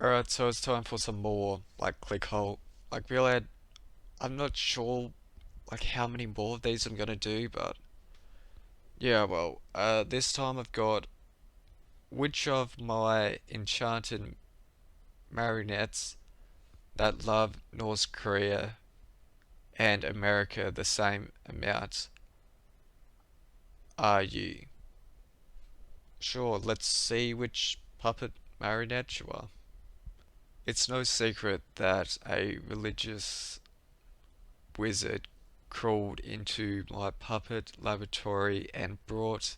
Alright, so it's time for some more, like, Clickhole. Like, really, I'm not sure, like, how many more of these I'm gonna do, but yeah, well, this time I've got which of my enchanted marionettes that love North Korea and America the same amount are you? Sure, let's see which puppet marionette you are. It's no secret that a religious wizard crawled into my puppet laboratory and brought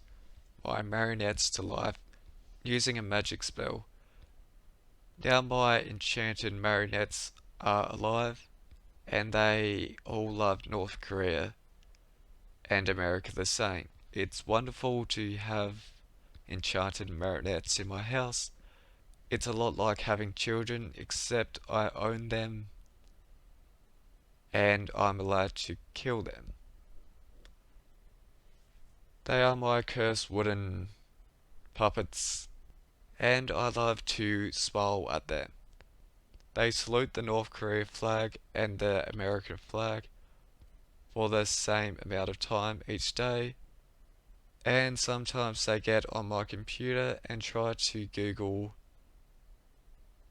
my marionettes to life using a magic spell. Now my enchanted marionettes are alive, and they all love North Korea and America the same. It's wonderful to have enchanted marionettes in my house. It's a lot like having children, except I own them and I'm allowed to kill them. They are my cursed wooden puppets, and I love to smile at them. They salute the North Korea flag and the American flag for the same amount of time each day, and sometimes they get on my computer and try to Google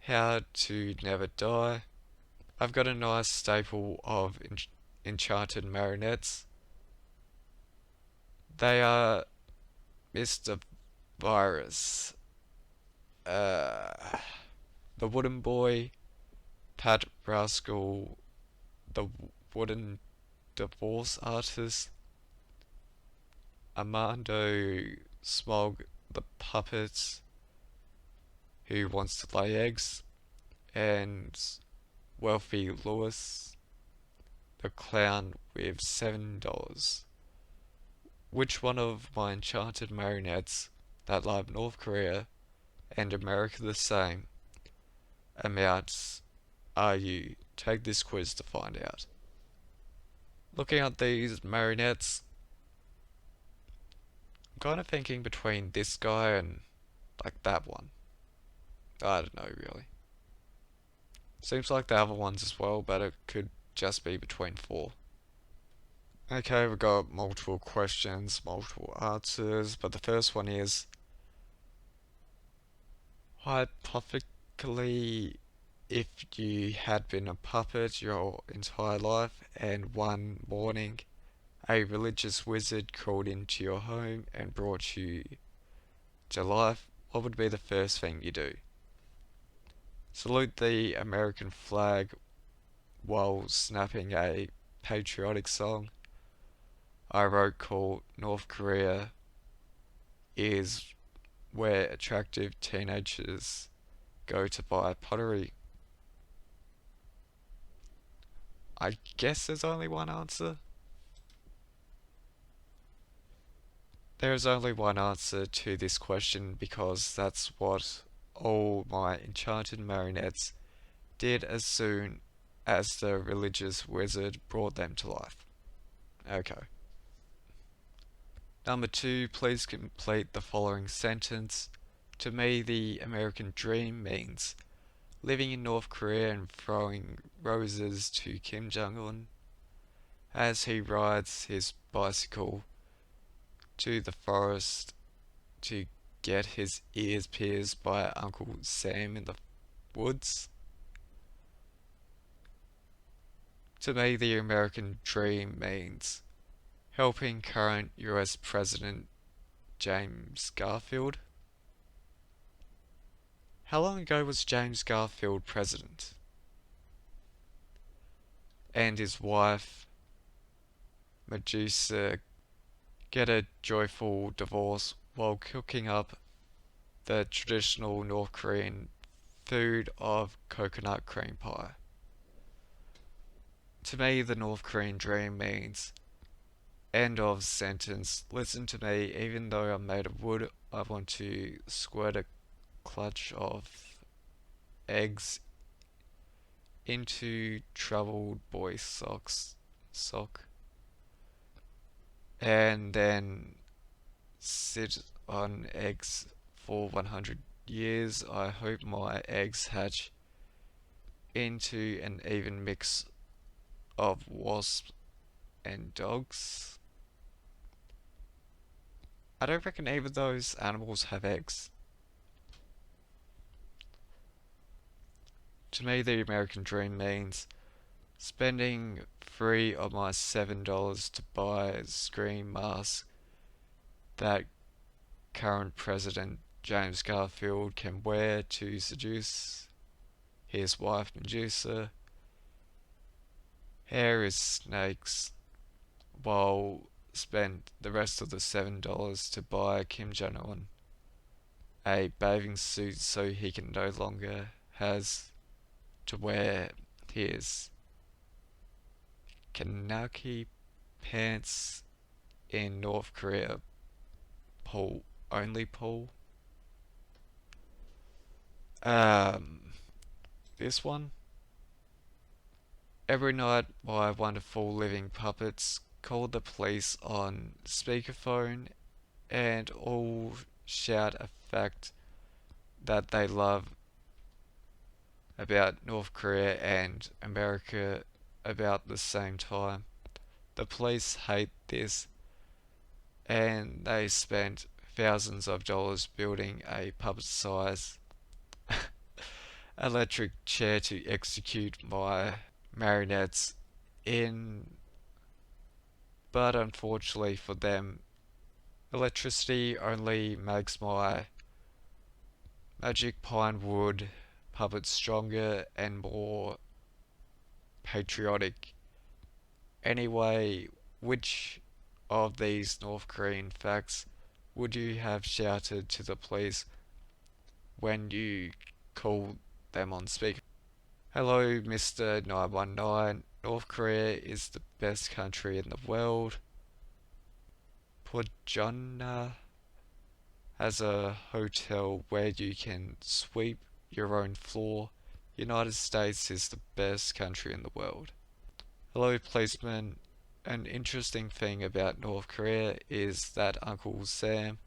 how to never die. I've got a nice staple of enchanted marionettes. They are Mr. Virus, uh, the Wooden Boy, Pat Rascal, the Wooden Divorce Artist, Armando Smog, the Puppet, who wants to lay eggs, and Wealthy Lewis, the Clown with $7. Which one of my enchanted marionettes that love North Korea and America the same amounts are you? Take this quiz to find out. Looking at these marionettes, I'm kind of thinking between this guy and like that one. I don't know really. Seems like the other ones as well, but it could just be between four. Okay, we've got multiple questions, multiple answers, but the first one is hypothetically, if you had been a puppet your entire life and one morning a religious wizard crawled into your home and brought you to life, what would be the first thing you do? Salute the American flag while snapping a patriotic song I wrote called North Korea is where attractive teenagers go to buy pottery. I guess there's only one answer. There is only one answer to this question because that's what all my enchanted marionettes did as soon as the religious wizard brought them to life. Okay. Number two, please complete the following sentence. To me, the American dream means living in North Korea and throwing roses to Kim Jong-un as he rides his bicycle to the forest to get his ears pierced by Uncle Sam in the woods. To me, the American dream means helping current US President James Garfield. How long ago was James Garfield president? And his wife, Medusa, get a joyful divorce while cooking up the traditional North Korean food of coconut cream pie. To me, the North Korean dream means end of sentence. Listen to me, even though I'm made of wood, I want to squirt a clutch of eggs into troubled boy sock and then sit on eggs for 100 years, I hope my eggs hatch into an even mix of wasps and dogs. I don't reckon either of those animals have eggs. To me, the American dream means spending three of my $7 to buy a screen mask that current President James Garfield can wear to seduce his wife Medusa. Hair is snakes, while spent the rest of the $7 to buy Kim Jong Un a bathing suit so he can no longer has to wear his Kanaki pants in North Korea pool only pool. Um, this one. Every night, my wonderful living puppets call the police on speakerphone and all shout a fact that they love about North Korea and America about the same time. The police hate this and they spent thousands of dollars building a puppet size electric chair to execute my marionettes in, but unfortunately for them, electricity only makes my magic pine wood puppet stronger and more patriotic. Anyway, which of these North Korean facts would you have shouted to the police when you called them on speaker? Hello, Mr. 919. North Korea is the best country in the world. Pojonna has a hotel where you can sweep your own floor. United States is the best country in the world. Hello, policeman. An interesting thing about North Korea is that Uncle Sam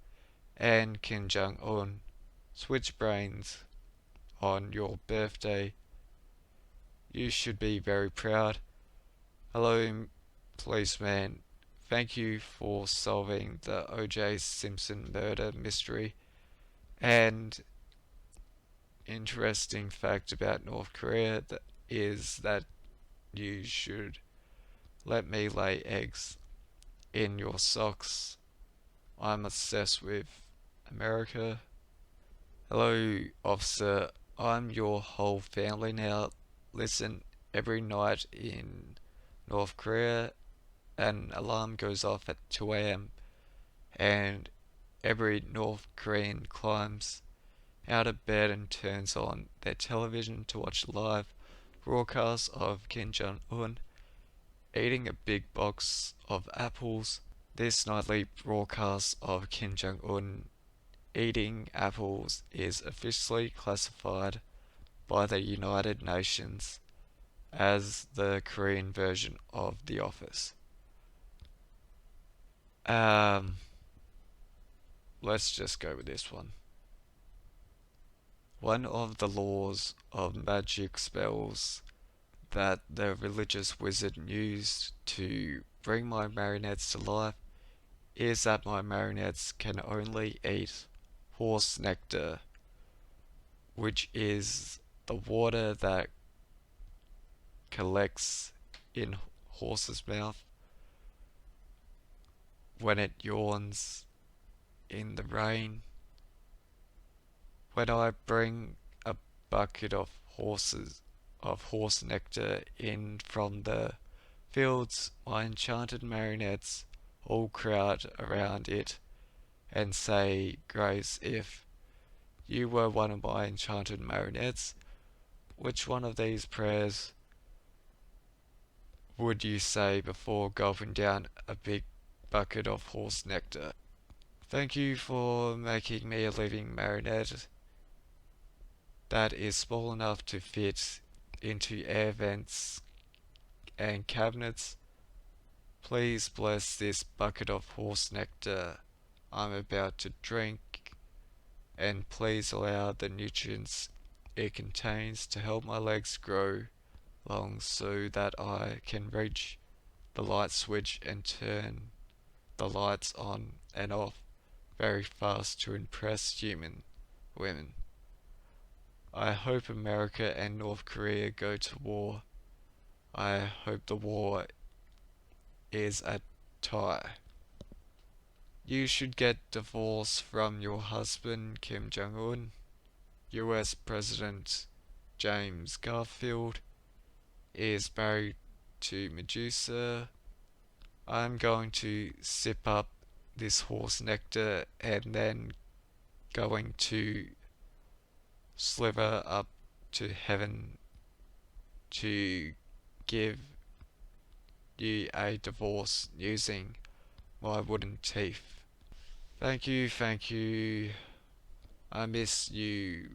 and Kim Jong Un switch brains on your birthday. You should be very proud. Hello, policeman. Thank you for solving the O.J. Simpson murder mystery. And interesting fact about North Korea is that you should let me lay eggs in your socks. I'm obsessed with America. Hello, officer. I'm your whole family now. Listen, every night in North Korea, an alarm goes off at 2 a.m. and every North Korean climbs out of bed and turns on their television to watch live broadcasts of Kim Jong Un eating a big box of apples. This nightly broadcast of Kim Jong Un eating apples is officially classified by the United Nations as the Korean version of The Office. Um, let's just go with this one. One of the laws of magic spells that the religious wizard used to bring my marionettes to life is that my marionettes can only eat horse nectar, which is the water that collects in horse's mouth when it yawns in the rain. When I bring a bucket of horse nectar in from the fields, my enchanted marionettes all crowd around it and say, Grace, if you were one of my enchanted marionettes, which one of these prayers would you say before gulping down a big bucket of horse nectar? Thank you for making me a living marionette that is small enough to fit into air vents and cabinets. Please bless this bucket of horse nectar I'm about to drink. and please allow the nutrients it contains to help my legs grow long so that I can reach the light switch and turn the lights on and off very fast to impress human women. I hope America and North Korea go to war. I hope the war is a tie. You should get divorced from your husband Kim Jong-un. US President James Garfield is married to Medusa. I'm going to sip up this horse nectar and then going to sliver up to heaven to give you a divorce using my wooden teeth. Thank you, thank you. I miss you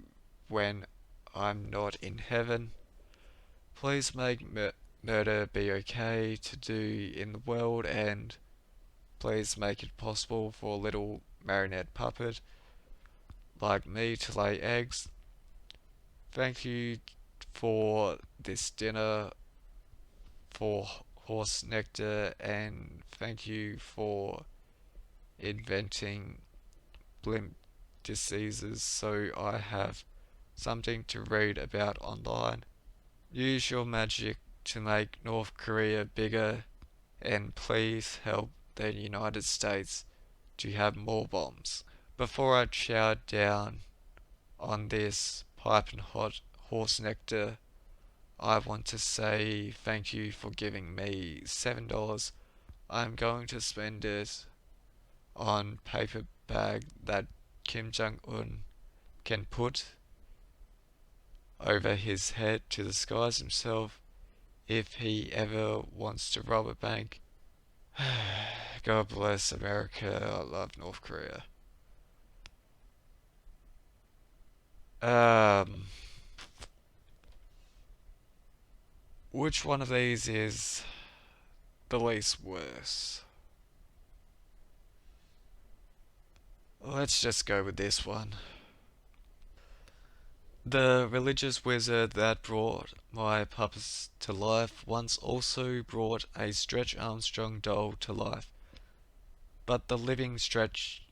when I'm not in heaven. Please make murder be okay to do in the world, and please make it possible for a little marionette puppet like me to lay eggs. Thank you for this dinner, for horse nectar, and thank you for inventing blimp diseases so I have something to read about online. Use your magic to make North Korea bigger, and please help the United States to have more bombs. Before I chow down on this piping hot horse nectar, I want to say thank you for giving me $7. I'm going to spend it on paper bag that Kim Jong-un can put over his head to disguise himself if he ever wants to rob a bank. God bless America. I love North Korea. Um, which one of these is the least worst? Let's just go with this one. The religious wizard that brought my puppets to life once also brought a Stretch Armstrong doll to life. But the living Stretch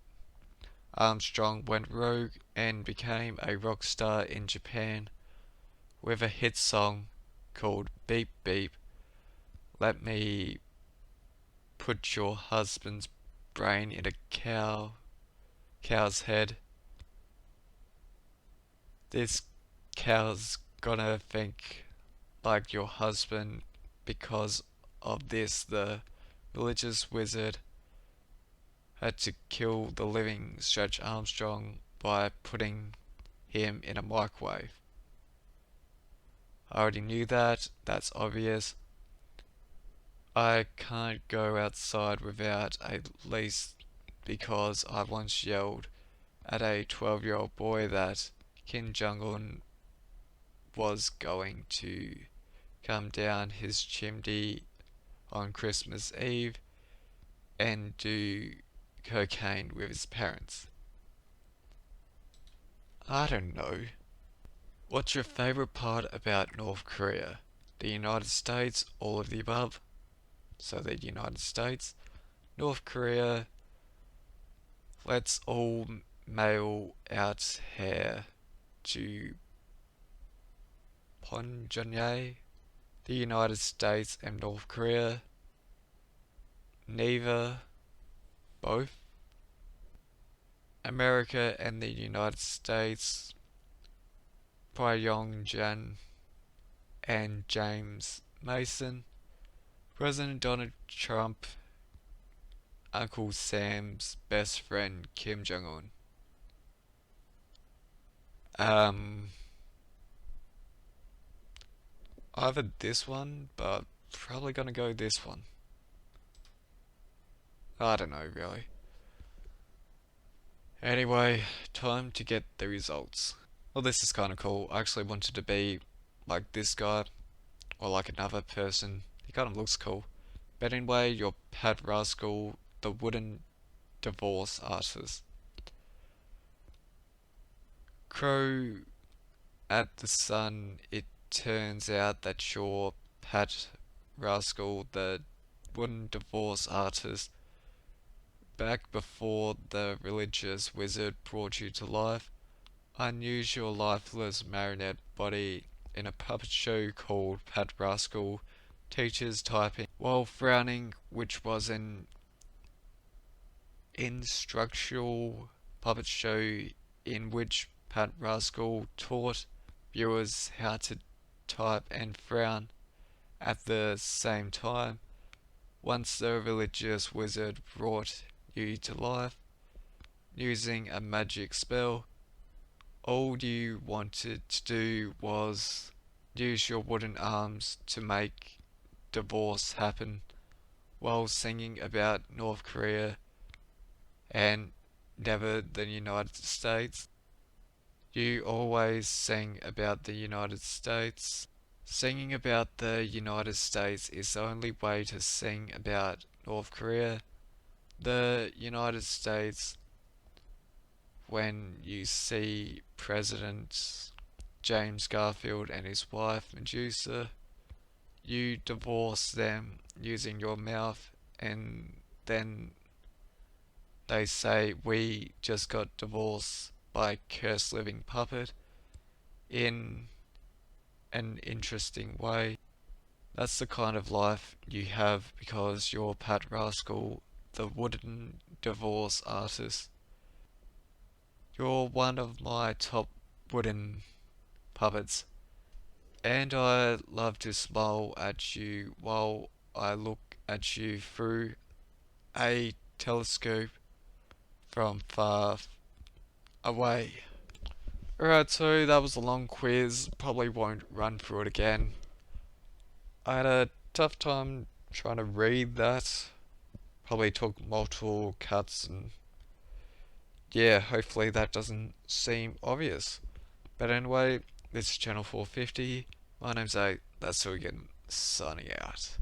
Armstrong went rogue and became a rock star in Japan with a hit song called Beep Beep. Let me put your husband's brain in a cow's head. This cow's gonna think like your husband. Because of this, the religious wizard had to kill the living Stretch Armstrong by putting him in a microwave. I already knew that, that's obvious. I can't go outside without a leash because I once yelled at a 12-year-old boy that Kim Jong-un was going to come down his chimney on Christmas Eve and do cocaine with his parents. I don't know. What's your favorite part about North Korea? The United States, all of the above. So the United States, North Korea, let's all mail out here to Pyongyang, the United States and North Korea, neither, both. America and the United States, Pyongyang and James Mason, President Donald Trump, Uncle Sam's best friend Kim Jong-un. Either this one, but probably gonna go this one. I don't know really. Anyway, time to get the results. Well, this is kind of cool. I actually wanted to be like this guy, or like another person. He kind of looks cool. But anyway, your Pat Rascal, the wooden divorce artist. Crow at the sun, it turns out that you're Pat Rascal, the wooden divorce artist, back before the religious wizard brought you to life. I used your lifeless marionette body in a puppet show called Pat Rascal teaches typing while frowning, which was an instructional puppet show in which Pat Rascal taught viewers how to type and frown at the same time. Once the religious wizard brought you to life using a magic spell, all you wanted to do was use your wooden arms to make divorce happen while singing about North Korea and never the United States. You always sang about the United States. Singing about the United States is the only way to sing about North Korea. The United States, when you see President James Garfield and his wife Medusa, you divorce them using your mouth, and then they say, "We just got divorced by Cursed Living Puppet," in an interesting way. That's the kind of life you have because you're Pat Rascal, the wooden divorce artist. You're one of my top wooden puppets, and I love to smile at you while I look at you through a telescope from far away. Alright, so that was a long quiz. Probably won't run through it again. I had a tough time trying to read that. Probably took multiple cuts, and yeah, hopefully that doesn't seem obvious. But anyway, this is Channel 450. My name's 8. That's all again. Signing out.